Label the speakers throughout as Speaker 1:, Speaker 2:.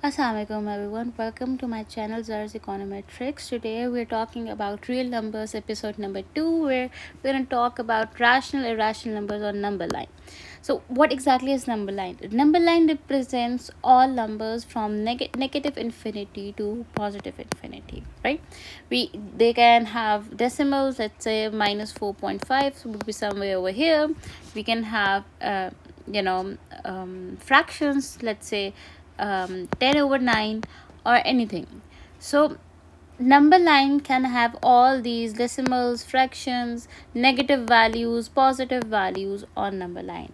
Speaker 1: Assalamualaikum everyone. Welcome to my channel Zara's Econometrics. Today we're talking about real numbers, episode number 2, where we're going to talk about rational, irrational numbers on number line. So, what exactly is number line? Number line represents all numbers from negative infinity to positive infinity, right? They can have decimals. Let's say minus 4.5 would be somewhere over here. We can have fractions. Let's say 10 over 9 or anything. So number line can have all these decimals, fractions, negative values, positive values on number line.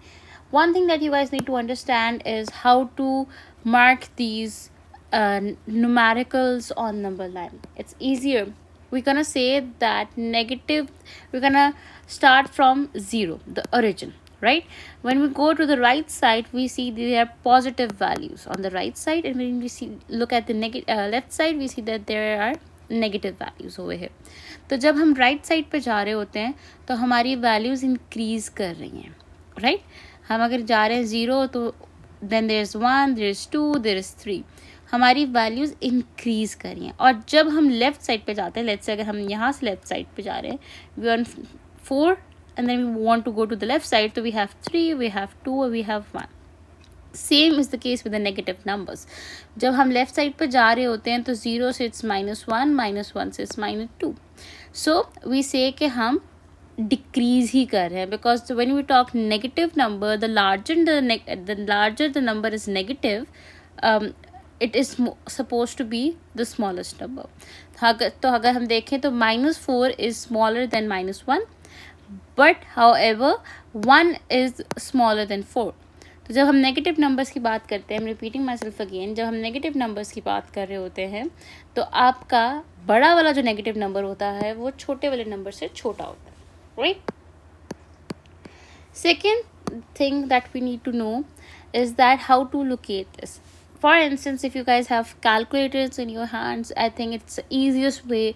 Speaker 1: One thing that you guys need to understand is how to mark these numericals on number line. It's easier. We're gonna say that negative, we're gonna start from 0, the origin, right? When we go to the right side, we see there are positive values on the right side, and when we look at the left side, we see that there are negative values over here. तो जब हम right side पे जा रहे होते हैं तो हमारी वैल्यूज़ इंक्रीज़ कर रही हैं, राइट? हम अगर जा रहे हैं 0 तो then there is 1, there is 2, there is 3. हमारी वैल्यूज़ इंक्रीज़ कर रही हैं. और जब हम लेफ़्ट साइड पे जाते हैं, लेट्स से अगर हम यहाँ से लेफ़्ट साइड पे जा रहे हैं, we on 4 and then we want to go to the left side, so we have 3, we have 2, or we have 1. Same is the case with the negative numbers. जब हम लेफ्ट साइड पर जा रहे होते हैं तो 0 से इट्स -1, -1 से इट्स -2. सो वी से कि हम डिक्रीज ही कर रहे हैं, because when we talk negative number, the larger the number is negative, it is suppose to be the smallest number. तो अगर हम देखें तो -4 is smaller than -1, but however 1 is smaller than 4. तो जब हम नेगेटिव नंबर्स की बात करते हैं, I am repeating my self again, जब हम नेगेटिव नंबर्स की बात कर रहे होते हैं तो आपका बड़ा वाला जो नेगेटिव नंबर होता है वो छोटे वाले नंबर से छोटा होता है, right? Second thing that we need to know is that how to locate this. For instance, if you guys have calculators in your hands, I think it's the easiest way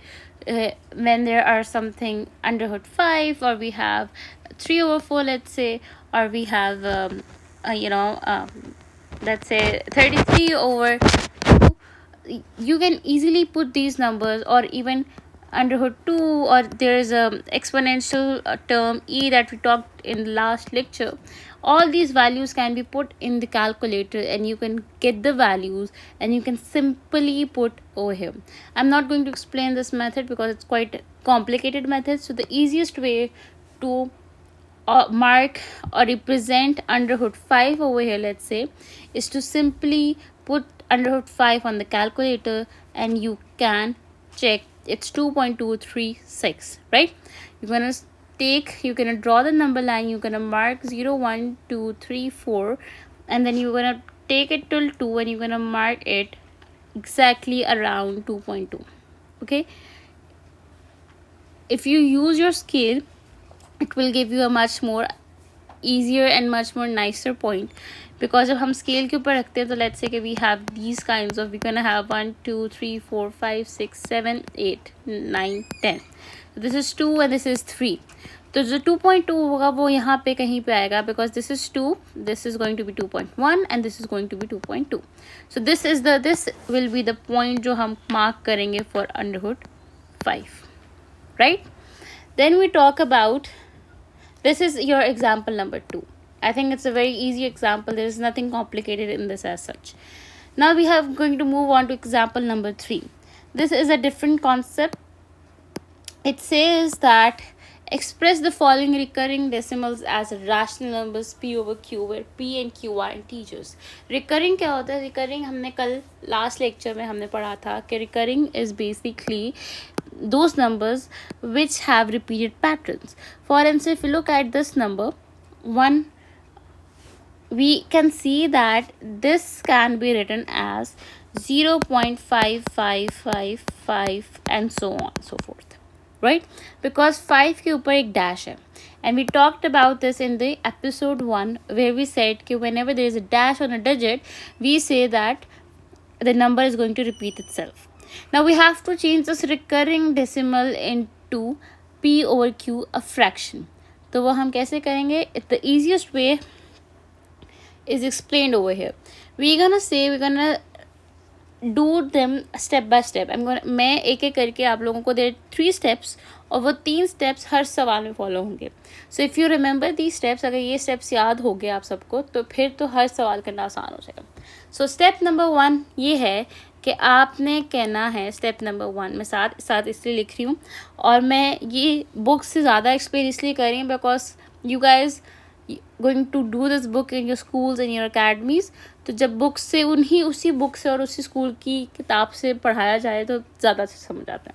Speaker 1: when there are something under root 5, or we have 3 over 4, let's say, or we have let's say 33 over 2. You can easily put these numbers, or even under root 2, or there is a exponential term e that we talked in the last lecture. All these values can be put in the calculator and you can get the values and you can simply put over here. I'm not going to explain this method because it's quite a complicated method. So the easiest way to mark or represent under root 5 over here, let's say, is to simply put under root 5 on the calculator and you can check it's 2.236, right? You're gonna draw the number line, you're gonna mark 0, 1, 2, 3, 4, and then you're gonna take it till 2 and you're gonna mark it exactly around 2.2. okay, if you use your scale, it will give you a much more easier and much more nicer point, because जब हम scale के ऊपर रखते हैं तो let's say कि we have these kinds of, we can have 1, 2, 3, 4, 5, 6, 7, 8, 9, 10. This is 2 and this is 3. तो जो 2.2 होगा वो यहाँ पे कहीं पे आएगा, because this is 2, this is going to be 2.1 and this is going to be 2.2. So this will be the point जो हम मार्क करेंगे for under root 5, right? Then we talk about, this is your example number 2. I think it's a very easy example. There is nothing complicated in this as such. Now we are going to move on to example number 3. This is a different concept. It says that express the following recurring decimals as rational numbers p over q, where p and q are integers. Recurring क्या होता है? Recurring हमने कल last lecture में हमने पढ़ा था कि recurring is basically those numbers which have repeated patterns. For instance, if you look at this number 1, we can see that this can be written as 0.5555 and so on so forth, right? Because 5 के ऊपर एक dash है, and we talked about this in the episode 1 where we said कि whenever there is a dash on a digit, we say that the number is going to repeat itself. Now we have to change this recurring decimal into p over q, a fraction. तो वो हम कैसे करेंगे? The easiest way is explained over here. We're gonna do them step by step. मैं एक एक करके आप लोगों को दे 3 स्टेप्स, और वो 3 स्टेप्स हर सवाल में फॉलो होंगे। So if you remember the steps, अगर ये स्टेप्स याद हो गए आप सबको, तो फिर तो हर सवाल करना आसान हो जाएगा। सो स्टेप नंबर 1 ये है कि आपने कहना है, स्टेप नंबर 1 मैं साथ साथ इसलिए लिख रही हूँ, और मैं ये बुक से ज़्यादा एक्सप्लेन इसलिए कर रही हूँ because you guys going to do this book in your schools in your academies. तो जब बुक से उसी बुक से और उसी स्कूल की किताब से पढ़ाया जाए तो ज़्यादा से समझ आता है।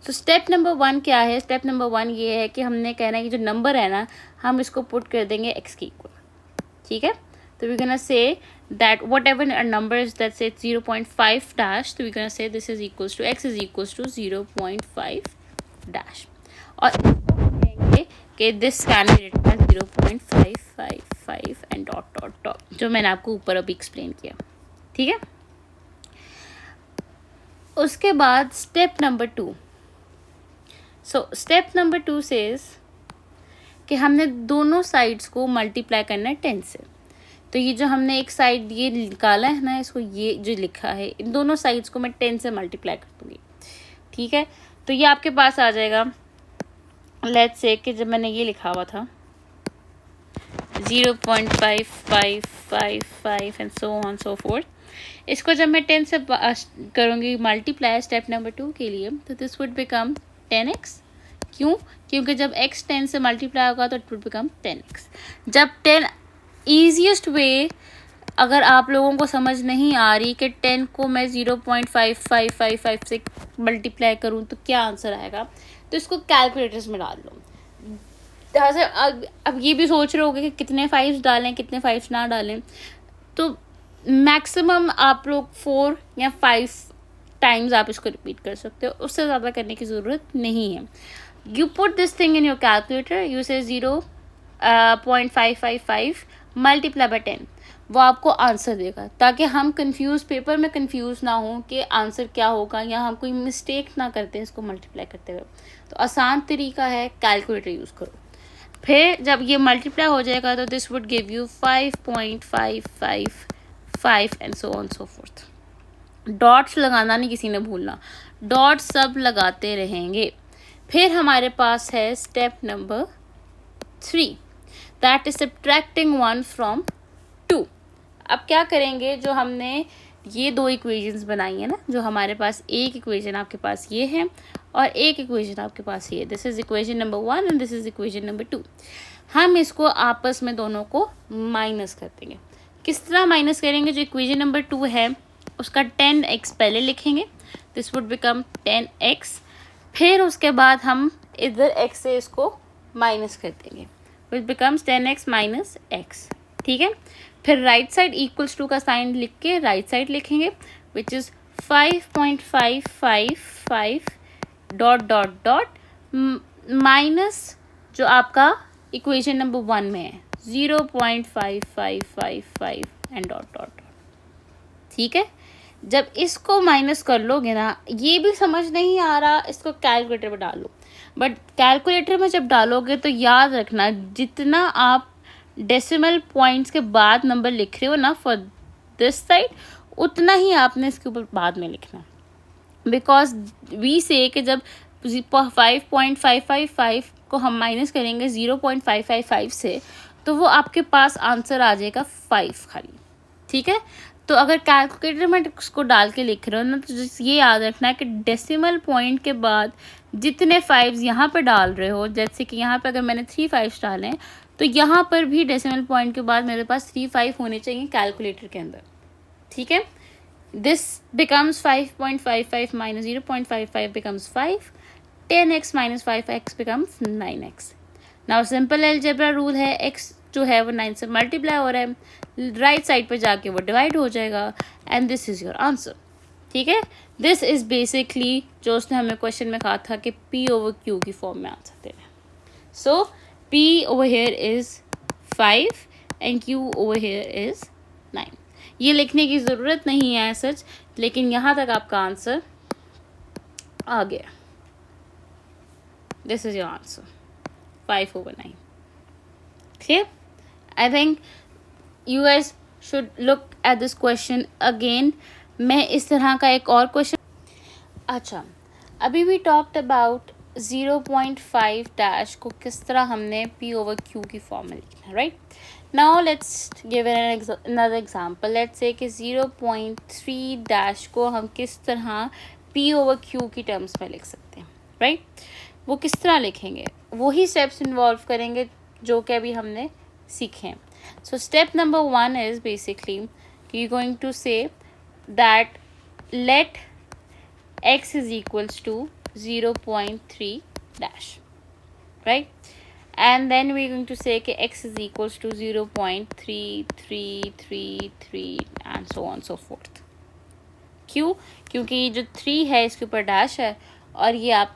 Speaker 1: सो स्टेप नंबर 1 क्या है? स्टेप नंबर 1 ये है कि हमने कहना है कि जो नंबर है ना, हम इसको पुट कर देंगे x के इक्वल। ठीक है, तो we gonna say that whatever a number is that say 0.5 dash, तो we gonna say this is equals to x is equals to 0.5 dash, और कहेंगे कि this can be written as 0.555 and dot dot dot, जो मैंने आपको ऊपर अभी explain किया। ठीक है, उसके बाद स्टेप नंबर 2। सो स्टेप नंबर 2 सेज कि हमने दोनों साइड्स को मल्टीप्लाई करना है 10 से। तो ये जो हमने एक साइड ये निकाला है ना, इसको ये जो लिखा है, इन दोनों साइड्स को मैं 10 से मल्टीप्लाई कर दूँगी। ठीक है, तो ये आपके पास आ जाएगा, लेट्स से कि जब मैंने ये लिखा हुआ था 0.5555 and so on so fourth, इसको जब मैं 10 से करूँगी मल्टीप्लाई स्टेप नंबर 2 के लिए, तो दिस वुड बिकम 10x। क्यों? क्योंकि जब x 10 से मल्टीप्लाई होगा तो इट वुड बिकम 10x। जब 10 ईजीएस्ट वे, अगर आप लोगों को समझ नहीं आ रही कि 10 को मैं 0.5555 से मल्टीप्लाई करूँ तो क्या आंसर आएगा, तो इसको कैलकुलेटर्स में डाल लो। अब ये भी सोच रहे होगे कि कितने 5 डालें, कितने 5 ना डालें, तो मैक्सिमम आप लोग 4 या 5 टाइम्स आप इसको रिपीट कर सकते हो, उससे ज़्यादा करने की ज़रूरत नहीं है। You put this thing in your calculator, you से 0.555 मल्टीप्लाई बाय 10, वो आपको आंसर देगा, ताकि हम कंफ्यूज पेपर में कंफ्यूज ना हो कि आंसर क्या होगा, या हम कोई मिस्टेक ना करते हैं इसको मल्टीप्लाई करते हुए। तो आसान तरीका है, कैलकुलेटर यूज़ करो। फिर जब ये मल्टीप्लाई हो जाएगा तो this would give you 5.555 and so on so fourth. Dots लगाना नहीं किसी ने भूलना, डॉट्स सब लगाते रहेंगे। फिर हमारे पास है step number 3, that is subtracting 1 from 2। अब क्या करेंगे, जो हमने ये 2 इक्वेशंस बनाई है ना, जो हमारे पास एक इक्वेशन आपके पास ये है और एक इक्वेशन आपके पास ये, this is equation number 1 and this is equation number 2। हम इसको आपस में दोनों को माइनस कर देंगे। किस तरह माइनस करेंगे? जो इक्वेशन नंबर 2 है उसका 10x पहले लिखेंगे, दिस वुड बिकम 10x। फिर उसके बाद हम इधर x से इसको माइनस कर देंगे, which becomes 10x minus x। ठीक है, फिर राइट साइड इक्वल्स टू का साइन लिख के राइट साइड लिखेंगे, which is 5.555 dot dot dot minus जो आपका इक्वेशन नंबर 1 में है 0.5555 एंड डॉट डॉट डॉट। ठीक है, जब इसको माइनस कर लोगे ना, ये भी समझ नहीं आ रहा, इसको कैलकुलेटर में डालो। बट कैलकुलेटर में जब डालोगे तो याद रखना, जितना आप डेसिमल पॉइंट्स के बाद नंबर लिख रहे हो ना फॉर दिस साइड, उतना ही आपने इसके ऊपर बाद में लिखना। बिकॉज वी से कि जब 5.555 को हम माइनस करेंगे 0.555 से, तो वो आपके पास आंसर आ जाएगा 5 खाली। ठीक है, तो अगर कैलकुलेटर में उसको डाल के लिख रहे हो ना, तो ये याद रखना है कि डेसिमल पॉइंट के बाद जितने 5 यहाँ पे डाल रहे हो, जैसे कि यहाँ पे अगर मैंने 3 5 डालें, तो यहाँ पर भी डेसिमल पॉइंट के बाद मेरे पास 3 5 होने चाहिए कैलकुलेटर के अंदर। ठीक है, this becomes 5.55 minus 0.55 becomes 5, 10x minus 5x becomes 9x। Now simple algebra rule है, x जो है वो 9 से मल्टीप्लाई हो रहा है, राइट साइड पर जाके वो डिवाइड हो जाएगा, and this is your answer. ठीक है, दिस इज़ बेसिकली जो उसने हमें क्वेश्चन में कहा था कि p ओवर q की फॉर्म में आंसर देना है। सो p over here is 5 and q over here is 9। ये लिखने की ज़रूरत नहीं है सच, लेकिन यहाँ तक आपका आंसर आ गया। This is your answer, 5 over 9. Clear? I think you guys should look at this question again. मैं इस तरह का एक और क्वेश्चन, अच्छा अभी भी टॉक्ड अबाउट 0.5 डैश को किस तरह हमने P over Q की फॉर्म में लिखना है, right. Now let's give another example. Let's say कि 0.3 डैश को हम किस तरह P over Q की टर्म्स में लिख सकते हैं, राइट. वो किस तरह लिखेंगे, वही स्टेप्स इन्वॉल्व करेंगे जो कि अभी हमने सीखे हैं. So step number 1 is basically you going to say that let x is equals to 0.3 dash, right, and then we're going to say कि x is equals to 0.3333 and so on so forth. क्यों? क्योंकि जो 3 है इसके ऊपर dash है और ये आप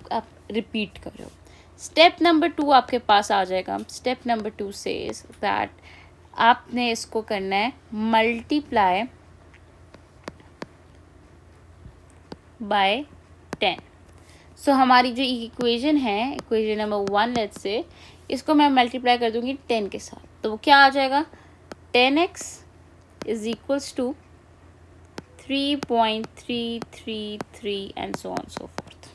Speaker 1: रिपीट कर रहे हो. स्टेप नंबर 2 आपके पास आ जाएगा. स्टेप नंबर 2 says that आपने इसको करना है मल्टीप्लाई बाय 10. सो हमारी जो इक्वेशन है, इक्वेशन नंबर 1 लेट्स से, इसको मैं मल्टीप्लाई कर दूंगी 10 के साथ. तो वो क्या आ जाएगा, 10x is equals to 3.333 and so on so forth.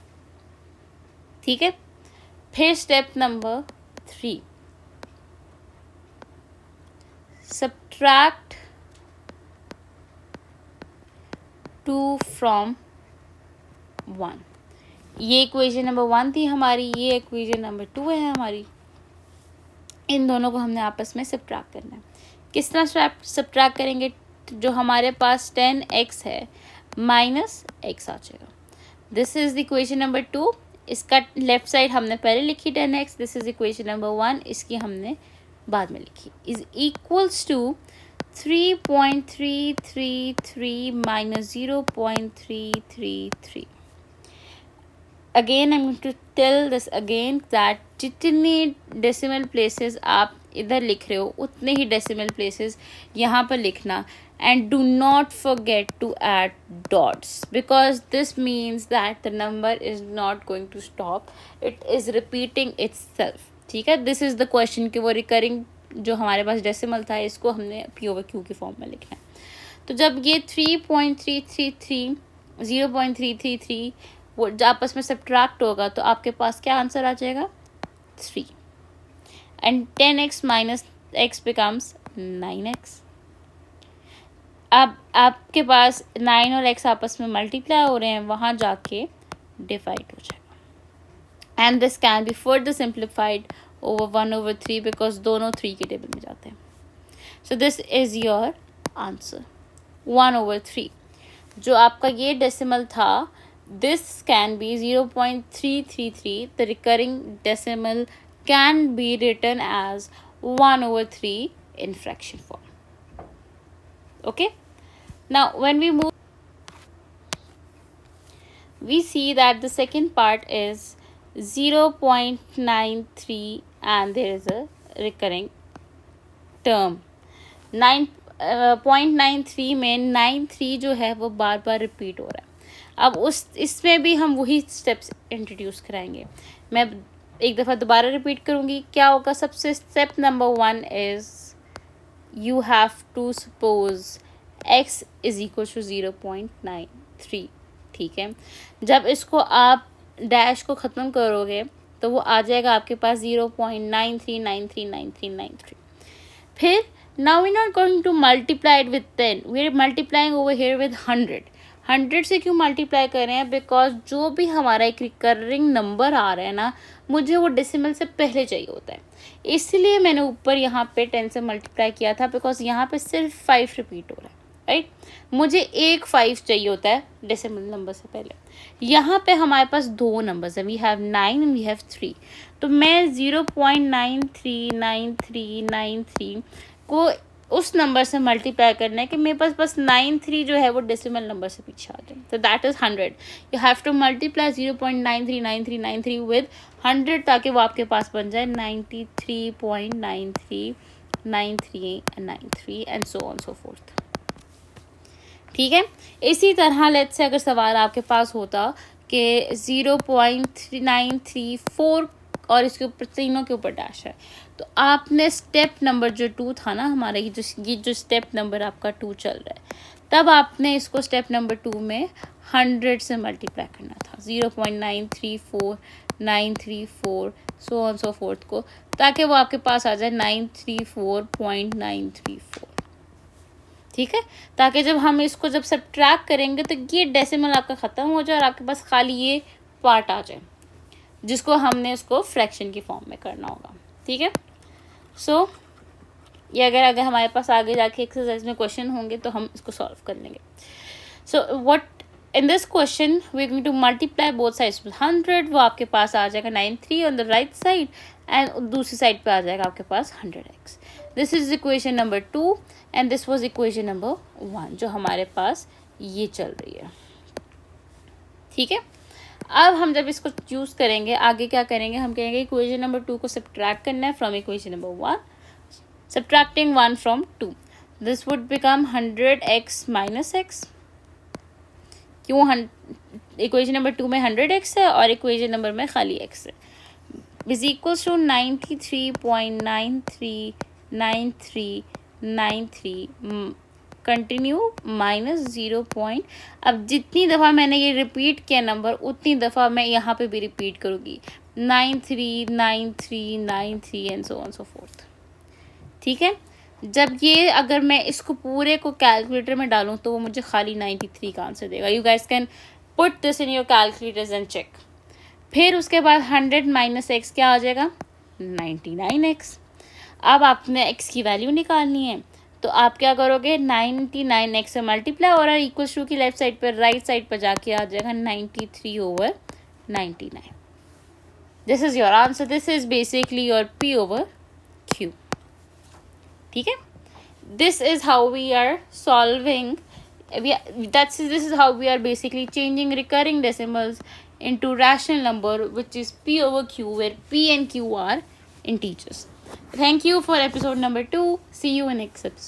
Speaker 1: ठीक है. फिर स्टेप नंबर 3, सब्ट्रैक्ट 2 फ्रॉम 1. ये इक्वेशन नंबर 1 थी हमारी, ये इक्वेशन नंबर 2 है हमारी. इन दोनों को हमने आपस में सब्ट्रैक्ट करना है. किस तरह सब्ट्रैक्ट करेंगे, जो हमारे पास 10x है माइनस x आ जाएगा. This is equation number 2. इसका लेफ्ट साइड हमने पहले लिखी 10x. This is equation number 1, इसकी हमने बाद में लिखी. Is equals to 3.333 minus 0.333. Again I'm going to tell this again that जितने डेसिमल प्लेसेस आप इधर लिख रहे हो उतने ही डेसिमल प्लेसेस यहाँ पर लिखना. And do not forget to add dots because this means that the number is not going to stop. It is repeating itself. ठीक है. This is the question कि वो recurring जो हमारे पास डेसिमल था इसको हमने P over Q की फॉर्म में लिखना है. तो जब ये 3.333 0.333 वो आपस में सब्ट्रैक्ट होगा तो आपके पास क्या आंसर आ जाएगा, 3. And 10x minus x becomes 9x. अब आपके पास 9 और x आपस में मल्टीप्लाई हो रहे हैं, वहाँ जाके डिवाइड हो जाएगा. And this can be further simplified over 1/3 because दोनों 3 के टेबल में जाते हैं. So this is your answer 1/3. जो आपका ये डेसिमल था, this can be 0.333. The recurring decimal can be written as 1/3 in fraction form. Okay. Now when we move, we see that the second part is 0.93 and there is a recurring term. 0.93 में 93 जो है वो बार बार repeat हो रहा है. अब इसमें भी हम वही स्टेप्स इंट्रोड्यूस कराएंगे. मैं एक दफ़ा दोबारा रिपीट करूँगी. क्या होगा, सबसे step number 1 is you have to suppose x is equal to 0.93. ठीक है. जब इसको आप डैश को ख़त्म करोगे तो वो आ जाएगा आपके पास 0.93939393. फिर now we're not going to multiply it with 10. we're multiplying over here with 100. 100 से क्यों मल्टीप्लाई कर रहे हैं, बिकॉज जो भी हमारा एक रिकरिंग नंबर आ रहा है ना, मुझे वो डेसिमल से पहले चाहिए होता है. इसलिए मैंने ऊपर यहाँ पे 10 से मल्टीप्लाई किया था, बिकॉज यहाँ पे सिर्फ 5 रिपीट हो रहा है, राइट. मुझे एक 5 चाहिए होता है डेसिमल नंबर से पहले. यहाँ पे हमारे पास 2 नंबर्स हैं, we have 9 and we have 3. तो मैं 0.939393 को उस नंबर से मल्टीप्लाई करना है कि मेरे पास बस 93 जो है वो डेसिमल नंबर से पीछे आ जाए. तो that is 100. You have to multiply 0.939393 with 100 ताकि वो आपके पास बन जाए 93.9393 and so on so forth. ठीक है. इसी तरह लेट्स से अगर सवाल आपके पास होता कि 0.934 और इसके ऊपर तीनों के ऊपर डैश है, तो आपने स्टेप नंबर जो 2 था ना हमारा, ये जो स्टेप नंबर आपका 2 चल रहा है, तब आपने इसको स्टेप नंबर 2 में 100 से मल्टीप्लाई करना था, 0.934934 सो ऑन सो फोर्थ को, ताकि वो आपके पास आ जाए 934.934। ठीक है, ताकि जब हम इसको जब सब्ट्रैक्ट करेंगे तो ये डेसिमल आपका ख़त्म हो जाए और आपके पास खाली ये पार्ट आ जाए, जिसको हमने उसको फ्रैक्शन की फॉर्म में करना होगा। ठीक है, सो ये अगर हमारे पास आगे जाके एक्सरसाइज में क्वेश्चन होंगे तो हम इसको सॉल्व कर लेंगे। So what in this question we are going to multiply both sides with 100। वो आपके पास आ जाएगा 93 on the right side and दूसरी साइड पे आ जाएगा आपके पास 100x। This is equation number 2 and this was equation number 1 जो हमारे पास ये चल रही है। ठीक है, अब हम जब इसको यूज़ करेंगे आगे क्या करेंगे, हम कहेंगे इक्वेशन नंबर 2 को सब्ट्रैक्ट करना है from equation number 1, subtracting 1 from 2, this would become 100x minus x। क्यों इक्वेशन नंबर 2 में 100x है और इक्वेशन नंबर में खाली x है, is equals to 93.939393 continue minus 0 point. अब जितनी दफ़ा मैंने ये रिपीट किया नंबर उतनी दफ़ा मैं यहाँ पे भी रिपीट करूँगी, 939393 and so on so forth. ठीक है, जब ये अगर मैं इसको पूरे को कैलकुलेटर में डालूँ तो वो मुझे खाली 93 का आंसर देगा। You guys can put this in your calculators and check. फिर उसके बाद 100 माइनस एक्स क्या आ जाएगा, 99x। अब आपने x की वैल्यू निकालनी है तो आप क्या करोगे, 99x से मल्टीप्लाई और इक्वल्स टू की लेफ्ट साइड पर राइट साइड पर जाके आ जाएगा 93/99। This is your answer, this is basically your P/Q। ठीक है, this is how we are solving, this is how we are basically changing recurring decimals into rational number, which is P/Q, where P and Q are integers. Thank you for episode number 2. See you in next episode.